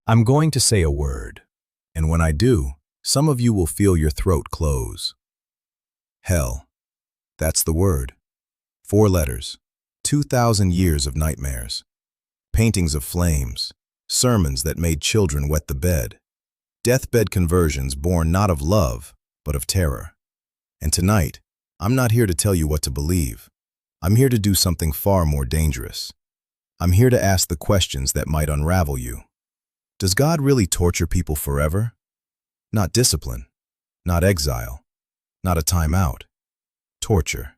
I'm going to say a word, and when I do, some of you will feel your throat close. Hell. That's the word. 4 letters, 2,000 years of nightmares, paintings of flames, sermons that made children wet the bed, deathbed conversions born not of love, but of terror. And tonight, I'm not here to tell you what to believe. I'm here to do something far more dangerous. I'm here to ask the questions that might unravel you. Does God really torture people forever? Not discipline, not exile, not a timeout. Torture.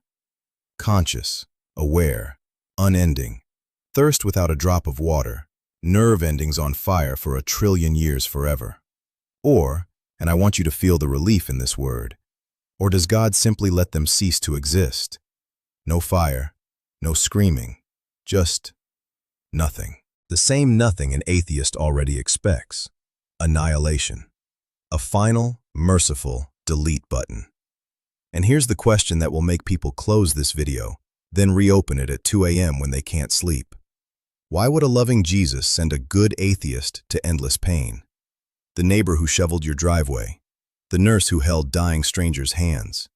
Conscious, aware, unending, thirst without a drop of water, nerve endings on fire for 1 trillion years forever. Or, and I want you to feel the relief in this word, or does God simply let them cease to exist? No fire, no screaming, just nothing. The same nothing an atheist already expects. Annihilation. A final, merciful delete button. And here's the question that will make people close this video, then reopen it at 2 a.m. when they can't sleep. Why would a loving Jesus send a good atheist to endless pain? The neighbor who shoveled your driveway, the nurse who held dying strangers' hands,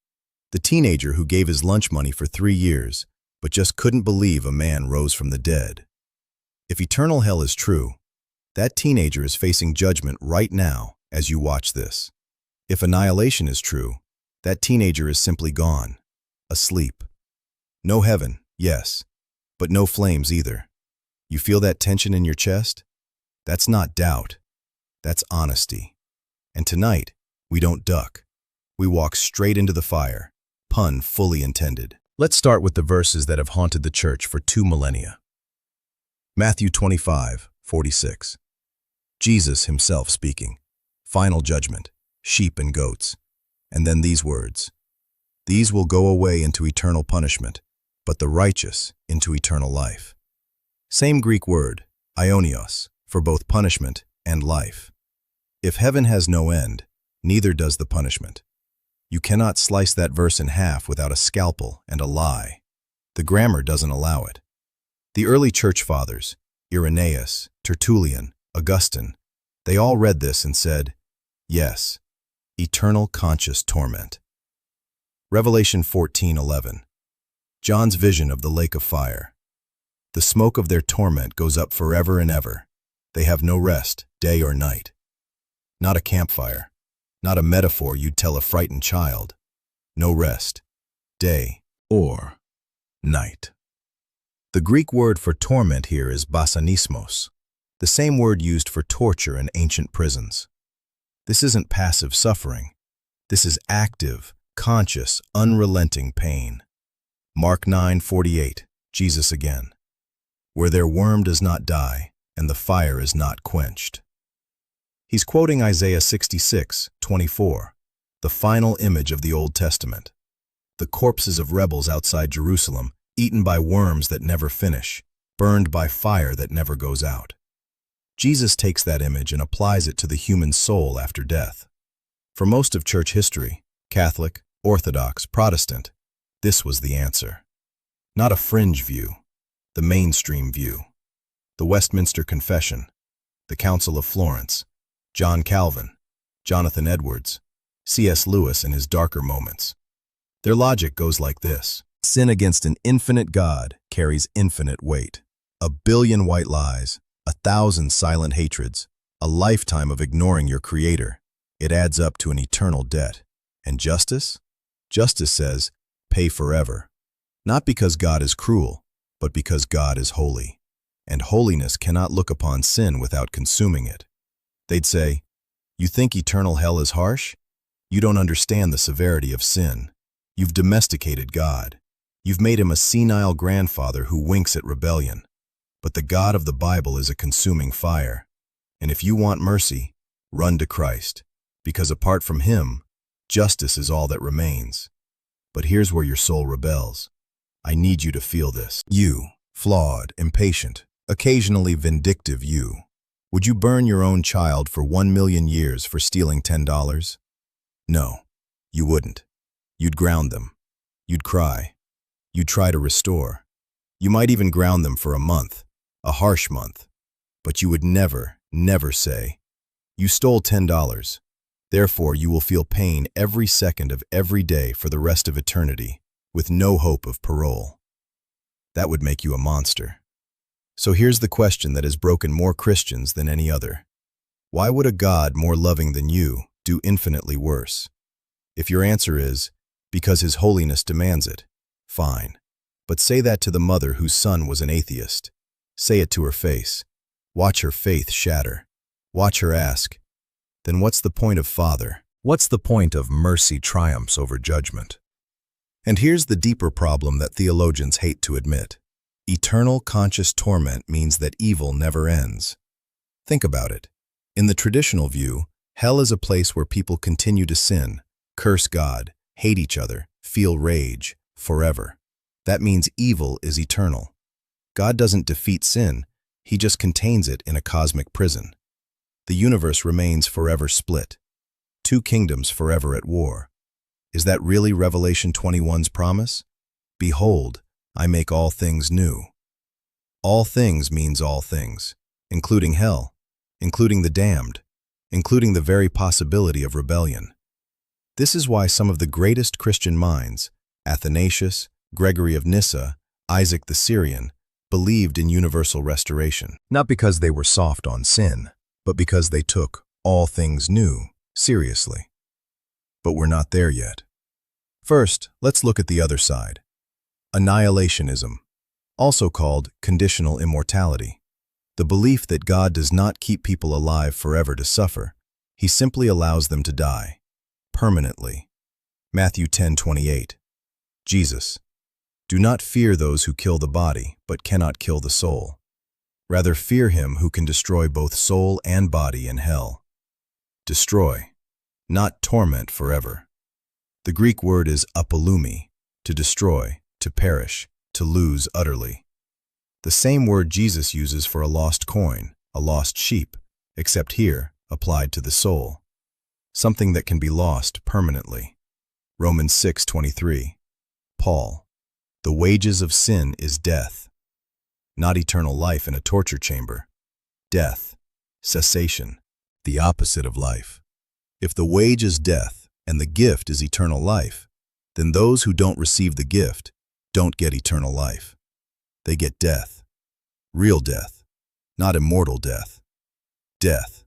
the teenager who gave his lunch money for 3 years, but just couldn't believe a man rose from the dead. If eternal hell is true, that teenager is facing judgment right now as you watch this. If annihilation is true, that teenager is simply gone, asleep. No heaven, yes, but no flames either. You feel that tension in your chest? That's not doubt. That's honesty. And tonight, we don't duck. We walk straight into the fire, pun fully intended. Let's start with the verses that have haunted the church for 2 millennia. Matthew 25:46. Jesus himself speaking. Final judgment, sheep and goats. And then these words, "These will go away into eternal punishment, but the righteous into eternal life." Same Greek word, aionios, for both punishment and life. If heaven has no end, neither does the punishment. You cannot slice that verse in half without a scalpel and a lie. The grammar doesn't allow it. The early church fathers, Irenaeus, Tertullian, Augustine, they all read this and said, yes, eternal conscious torment. Revelation 14:11. John's vision of the lake of fire. The smoke of their torment goes up forever and ever. They have no rest, day or night. Not a campfire, not a metaphor you'd tell a frightened child. No rest, day or night. The Greek word for torment here is basanismos, the same word used for torture in ancient prisons. This isn't passive suffering. This is active, conscious, unrelenting pain. Mark 9:48, Jesus again. Where their worm does not die, and the fire is not quenched. He's quoting Isaiah 66:24, the final image of the Old Testament. The corpses of rebels outside Jerusalem, eaten by worms that never finish, burned by fire that never goes out. Jesus takes that image and applies it to the human soul after death. For most of church history, Catholic, Orthodox, Protestant, this was the answer. Not a fringe view, the mainstream view. The Westminster Confession, the Council of Florence, John Calvin, Jonathan Edwards, C.S. Lewis in his darker moments. Their logic goes like this. Sin against an infinite God carries infinite weight. 1 billion white lies, 1,000 silent hatreds, a lifetime of ignoring your Creator. It adds up to an eternal debt. And justice? Justice says, pay forever. Not because God is cruel, but because God is holy. And holiness cannot look upon sin without consuming it. They'd say, you think eternal hell is harsh? You don't understand the severity of sin. You've domesticated God. You've made him a senile grandfather who winks at rebellion. But the God of the Bible is a consuming fire. And if you want mercy, run to Christ, because apart from him, justice is all that remains. But here's where your soul rebels. I need you to feel this. You, flawed, impatient, occasionally vindictive you. Would you burn your own child for 1 million years for stealing $10? No, you wouldn't. You'd ground them. You'd cry. You'd try to restore. You might even ground them for a month, a harsh month. But you would never, Never say, "You stole $10. Therefore, you will feel pain every second of every day for the rest of eternity, with no hope of parole." That would make you a monster. So here's the question that has broken more Christians than any other. Why would a God more loving than you do infinitely worse? If your answer is, because His holiness demands it, fine. But say that to the mother whose son was an atheist. Say it to her face. Watch her faith shatter. Watch her ask, then what's the point of Father? What's the point of mercy triumphs over judgment? And here's the deeper problem that theologians hate to admit. Eternal conscious torment means that evil never ends. Think about it. In the traditional view, hell is a place where people continue to sin, curse God, hate each other, feel rage, forever. That means evil is eternal. God doesn't defeat sin, He just contains it in a cosmic prison. The universe remains forever split. Two kingdoms forever at war. Is that really Revelation 21's promise? Behold, I make all things new. All things means all things, including hell, including the damned, including the very possibility of rebellion. This is why some of the greatest Christian minds, Athanasius, Gregory of Nyssa, Isaac the Syrian, believed in universal restoration. Not because they were soft on sin, but because they took all things new seriously. But we're not there yet. First, let's look at the other side. Annihilationism, also called conditional immortality. The belief that God does not keep people alive forever to suffer. He simply allows them to die. Permanently. Matthew 10:28. Jesus. Do not fear those who kill the body, but cannot kill the soul. Rather fear him who can destroy both soul and body in hell. Destroy, not torment forever. The Greek word is apollumi, to destroy, to perish, to lose utterly. The same word Jesus uses for a lost coin, a lost sheep, except here applied to the soul. Something that can be lost permanently. Romans 6:23. Paul. The wages of sin is death. Not eternal life in a torture chamber. Death, cessation, the opposite of life. If the wage is death and the gift is eternal life, then those who don't receive the gift don't get eternal life. They get death. Real death, not immortal death. Death.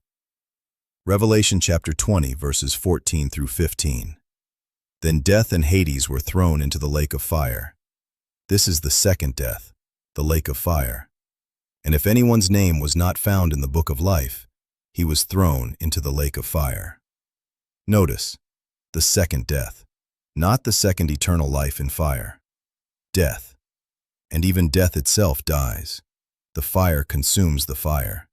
Revelation chapter 20, verses 14 through 15. Then death and Hades were thrown into the lake of fire. This is the second death, the lake of fire. And if anyone's name was not found in the book of life, he was thrown into the lake of fire. Notice, the second death, not the second eternal life in fire. Death. And even death itself dies. The fire consumes the fire.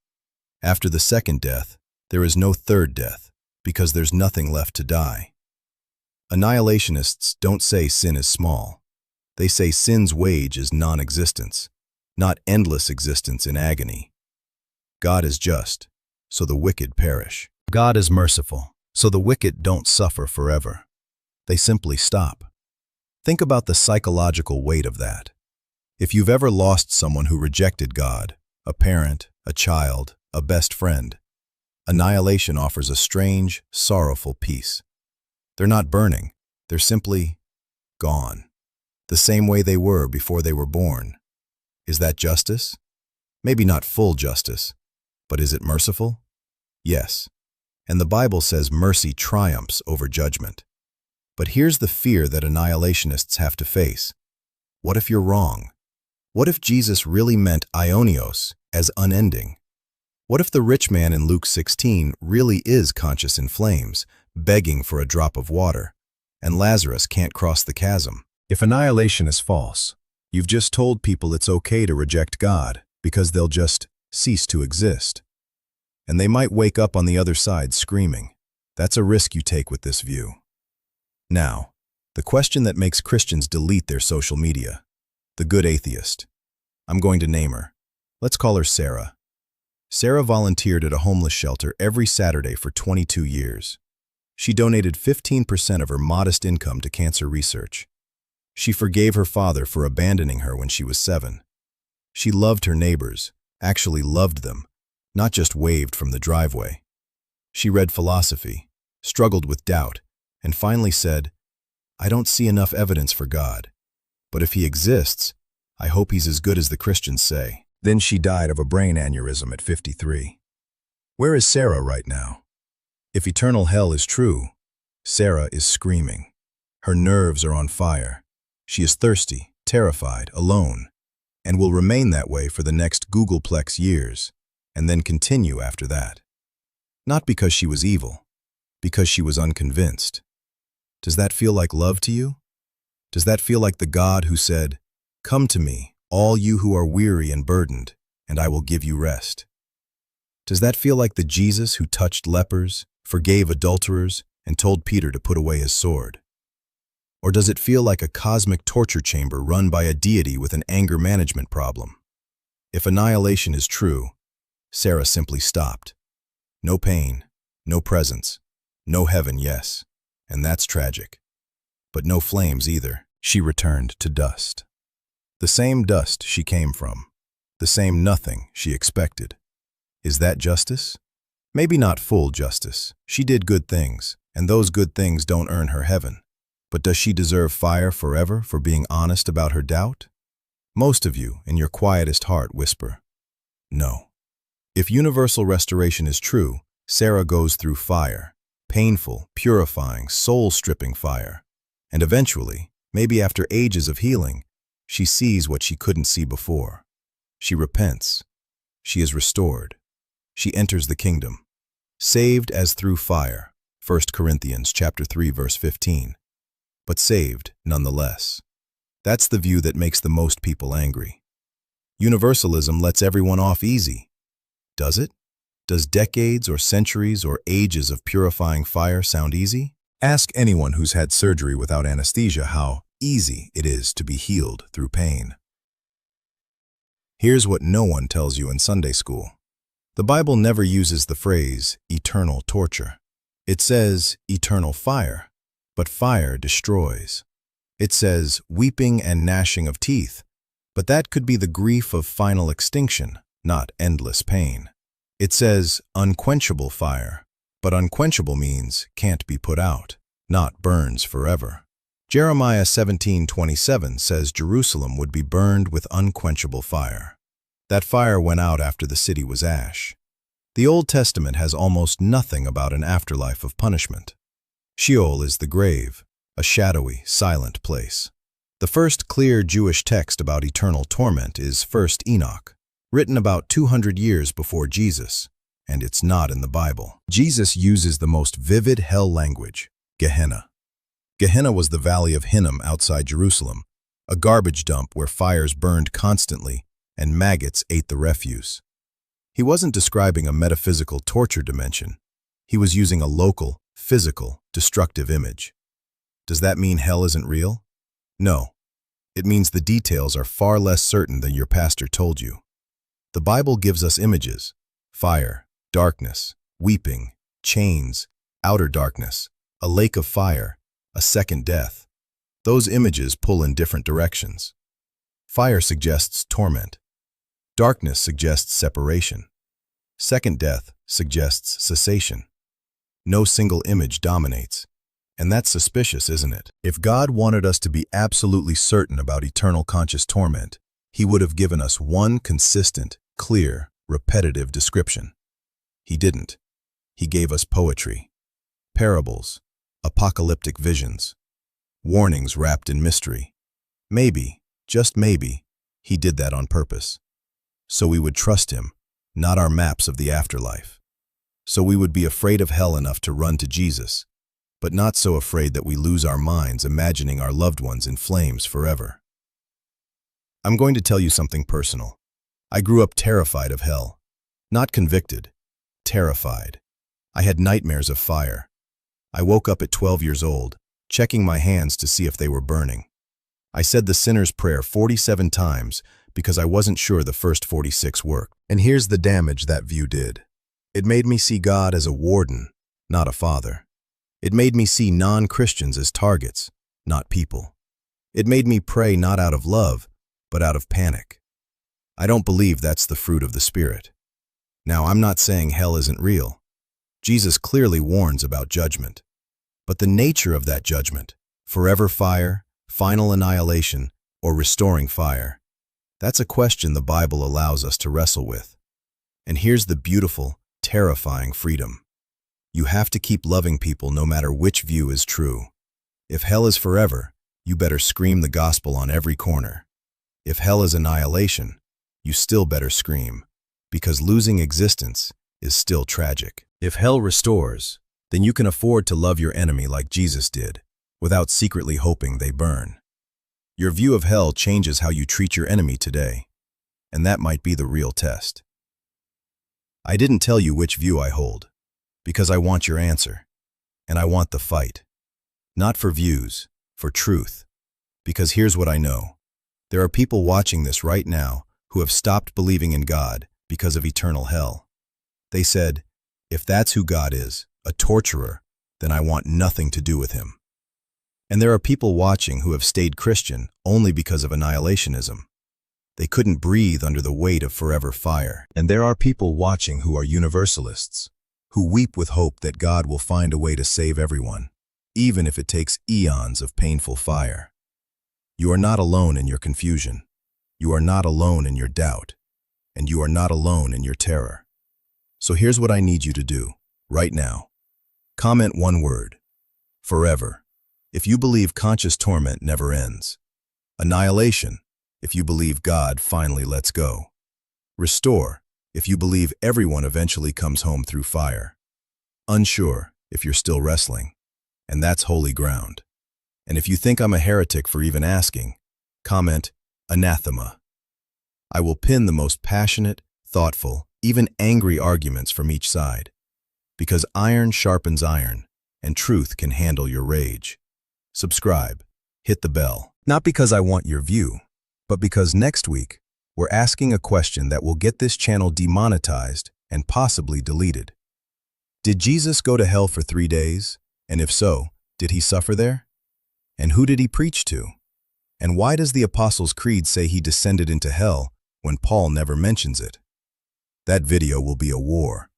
After the second death, there is no third death, because there's nothing left to die. Annihilationists don't say sin is small. They say sin's wage is non-existence, not endless existence in agony. God is just, so the wicked perish. God is merciful, so the wicked don't suffer forever. They simply stop. Think about the psychological weight of that. If you've ever lost someone who rejected God, a parent, a child, a best friend, annihilation offers a strange, sorrowful peace. They're not burning, they're simply gone. The same way they were before they were born. Is that justice? Maybe not full justice, but is it merciful? Yes. And the Bible says mercy triumphs over judgment. But here's the fear that annihilationists have to face. What if you're wrong? What if Jesus really meant aionios as unending? What if the rich man in Luke 16 really is conscious in flames, begging for a drop of water, and Lazarus can't cross the chasm? If annihilation is false, you've just told people it's okay to reject God because they'll just cease to exist. And they might wake up on the other side screaming. That's a risk you take with this view. Now, the question that makes Christians delete their social media. The good atheist. I'm going to name her. Let's call her Sarah. Sarah volunteered at a homeless shelter every Saturday for 22 years. She donated 15% of her modest income to cancer research. She forgave her father for abandoning her when she was 7. She loved her neighbors, actually loved them, not just waved from the driveway. She read philosophy, struggled with doubt, and finally said, "I don't see enough evidence for God. But if he exists, I hope he's as good as the Christians say." Then she died of a brain aneurysm at 53. Where is Sarah right now? If eternal hell is true, Sarah is screaming. Her nerves are on fire. She is thirsty, terrified, alone, and will remain that way for the next Googleplex years, and then continue after that. Not because she was evil, because she was unconvinced. Does that feel like love to you? Does that feel like the God who said, "Come to me, all you who are weary and burdened, and I will give you rest"? Does that feel like the Jesus who touched lepers, forgave adulterers, and told Peter to put away his sword? Or does it feel like a cosmic torture chamber run by a deity with an anger management problem? If annihilation is true, Sarah simply stopped. No pain, no presence, no heaven, yes, and that's tragic. But no flames either. She returned to dust. The same dust she came from, the same nothing she expected. Is that justice? Maybe not full justice. She did good things, and those good things don't earn her heaven. But does she deserve fire forever for being honest about her doubt? Most of you, in your quietest heart, whisper, no. If universal restoration is true, Sarah goes through fire, painful, purifying, soul-stripping fire. And eventually, maybe after ages of healing, she sees what she couldn't see before. She repents. She is restored. She enters the kingdom. Saved as through fire, 1 Corinthians chapter 3, verse 15. But saved nonetheless. That's the view that makes the most people angry. Universalism lets everyone off easy. Does it? Does decades or centuries or ages of purifying fire sound easy? Ask anyone who's had surgery without anesthesia how easy it is to be healed through pain. Here's what no one tells you in Sunday school. The Bible never uses the phrase eternal torture. It says eternal fire, but fire destroys. It says weeping and gnashing of teeth, but that could be the grief of final extinction, not endless pain. It says unquenchable fire, but unquenchable means can't be put out, not burns forever. Jeremiah 17:27 says Jerusalem would be burned with unquenchable fire. That fire went out after the city was ash. The Old Testament has almost nothing about an afterlife of punishment. Sheol is the grave, a shadowy, silent place. The first clear Jewish text about eternal torment is 1 Enoch, written about 200 years before Jesus, and it's not in the Bible. Jesus uses the most vivid hell language, Gehenna. Gehenna was the valley of Hinnom outside Jerusalem, a garbage dump where fires burned constantly and maggots ate the refuse. He wasn't describing a metaphysical torture dimension. He was using a local, physical, destructive image. Does that mean hell isn't real? No. It means the details are far less certain than your pastor told you. The Bible gives us images: fire, darkness, weeping, chains, outer darkness, a lake of fire, a second death. Those images pull in different directions. Fire suggests torment. Darkness suggests separation. Second death suggests cessation. No single image dominates. And that's suspicious, isn't it? If God wanted us to be absolutely certain about eternal conscious torment, He would have given us one consistent, clear, repetitive description. He didn't. He gave us poetry, parables, apocalyptic visions, warnings wrapped in mystery. Maybe, just maybe, He did that on purpose. So we would trust Him, not our maps of the afterlife. So we would be afraid of hell enough to run to Jesus, but not so afraid that we lose our minds imagining our loved ones in flames forever. I'm going to tell you something personal. I grew up terrified of hell. Not convicted, terrified. I had nightmares of fire. I woke up at 12 years old, checking my hands to see if they were burning. I said the sinner's prayer 47 times because I wasn't sure the first 46 worked. And here's the damage that view did. It made me see God as a warden, not a father. It made me see non-Christians as targets, not people. It made me pray not out of love, but out of panic. I don't believe that's the fruit of the Spirit. Now, I'm not saying hell isn't real. Jesus clearly warns about judgment. But the nature of that judgment, forever fire, final annihilation, or restoring fire, that's a question the Bible allows us to wrestle with. And here's the beautiful, terrifying freedom. You have to keep loving people no matter which view is true. If hell is forever, you better scream the gospel on every corner. If hell is annihilation, you still better scream, because losing existence is still tragic. If hell restores, then you can afford to love your enemy like Jesus did, without secretly hoping they burn. Your view of hell changes how you treat your enemy today, and that might be the real test. I didn't tell you which view I hold, because I want your answer, and I want the fight. Not for views, for truth. Because here's what I know. There are people watching this right now who have stopped believing in God because of eternal hell. They said, if that's who God is, a torturer, then I want nothing to do with him. And there are people watching who have stayed Christian only because of annihilationism. They couldn't breathe under the weight of forever fire. And there are people watching who are universalists, who weep with hope that God will find a way to save everyone, even if it takes eons of painful fire. You are not alone in your confusion. You are not alone in your doubt. And you are not alone in your terror. So here's what I need you to do, right now. Comment one word. Forever, if you believe conscious torment never ends. Annihilation, if you believe God finally lets go. Restore, if you believe everyone eventually comes home through fire. Unsure, if you're still wrestling. And that's holy ground. And if you think I'm a heretic for even asking, comment, anathema. I will pin the most passionate, thoughtful, even angry arguments from each side. Because iron sharpens iron, and truth can handle your rage. Subscribe, hit the bell. Not because I want your view, but because next week, we're asking a question that will get this channel demonetized and possibly deleted. Did Jesus go to hell for 3 days? And if so, did he suffer there? And who did he preach to? And why does the Apostles' Creed say he descended into hell when Paul never mentions it? That video will be a war.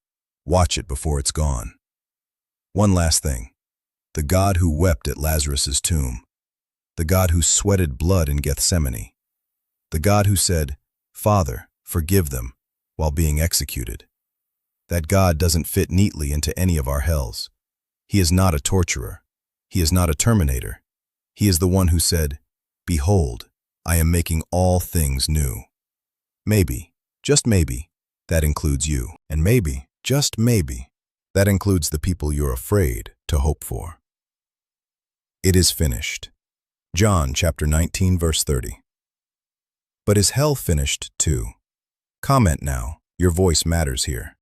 Watch it before it's gone. One last thing. The God who wept at Lazarus' tomb. The God who sweated blood in Gethsemane. The God who said, Father, forgive them, while being executed. That God doesn't fit neatly into any of our hells. He is not a torturer. He is not a terminator. He is the one who said, Behold, I am making all things new. Maybe, just maybe, that includes you. And maybe, just maybe, that includes the people you're afraid to hope for. It is finished. John chapter 19, verse 30. But is hell finished too? Comment now. Your voice matters here.